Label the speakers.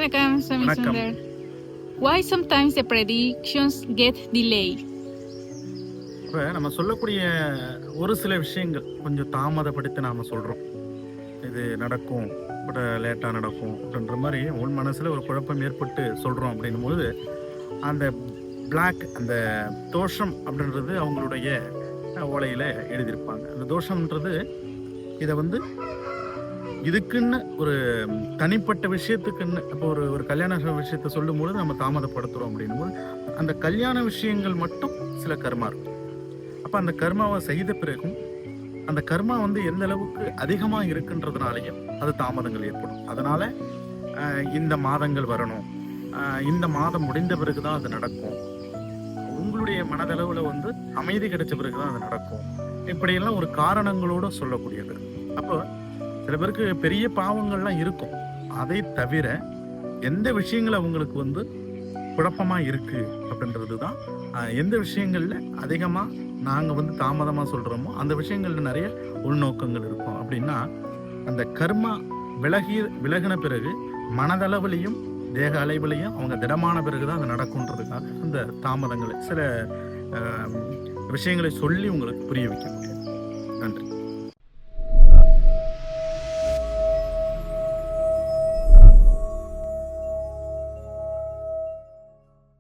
Speaker 1: வணக்கம் சுவாமி
Speaker 2: வணக்கம்.
Speaker 1: Sundar. Why sometimes the predictions get delayed?
Speaker 2: இப்போ நம்ம சொல்லக்கூடிய ஒரு சில விஷயங்கள் கொஞ்சம் தாமதப்படுத்தி நாம் சொல்கிறோம். இது நடக்கும், பட் லேட்டாக நடக்கும் அப்படின்ற மாதிரி உள் மனசில் ஒரு குழப்பம் ஏற்பட்டு சொல்கிறோம் அப்படின்னும்போது அந்த பிளாக் அந்த தோஷம் அப்படின்றது அவங்களுடைய ஓலையில் எழுதியிருப்பாங்க. அந்த தோஷம்ன்றது இதை வந்து இதுக்குன்னு ஒரு தனிப்பட்ட விஷயத்துக்குன்னு இப்போ ஒரு கல்யாண விஷயத்த சொல்லும்போது நம்ம தாமதப்படுத்துகிறோம் அப்படின்னும்போது அந்த கல்யாண விஷயங்கள் மட்டும் சில கர்மா இருக்கும். அப்போ அந்த கர்மாவை செய்த பிறகும் அந்த கர்மா வந்து எந்த அளவுக்கு அதிகமாக இருக்குன்றதுனாலையும் அது தாமதங்கள் ஏற்படும். அதனால இந்த மாதங்கள் வரணும், இந்த மாதம் முடிந்த பிறகுதான் அது நடக்கும், உங்களுடைய மனதளவில் வந்து அமைதி கிடைச்ச பிறகுதான் அது நடக்கும், இப்படியெல்லாம் ஒரு காரணங்களோட சொல்லக்கூடியது. அப்போ சில பேருக்கு பெரிய பாவங்கள்லாம் இருக்கும். அதை தவிர எந்த விஷயங்கள் அவங்களுக்கு வந்து குழப்பமாக இருக்குது அப்படின்றது தான், எந்த விஷயங்களில் அதிகமாக நாங்கள் வந்து தாமதமாக சொல்கிறோமோ அந்த விஷயங்களில் நிறைய உள்நோக்கங்கள் இருக்கும். அப்படின்னா அந்த கர்மா விலகின பிறகு மனதளவுலையும் தேக அளவிலையும் அவங்க திடமான பிறகு தான் அது நடக்கும்ன்றதுக்காக அந்த தாமதங்களை சில விஷயங்களை சொல்லி உங்களுக்கு புரிய வைக்க முடியும். நன்றி.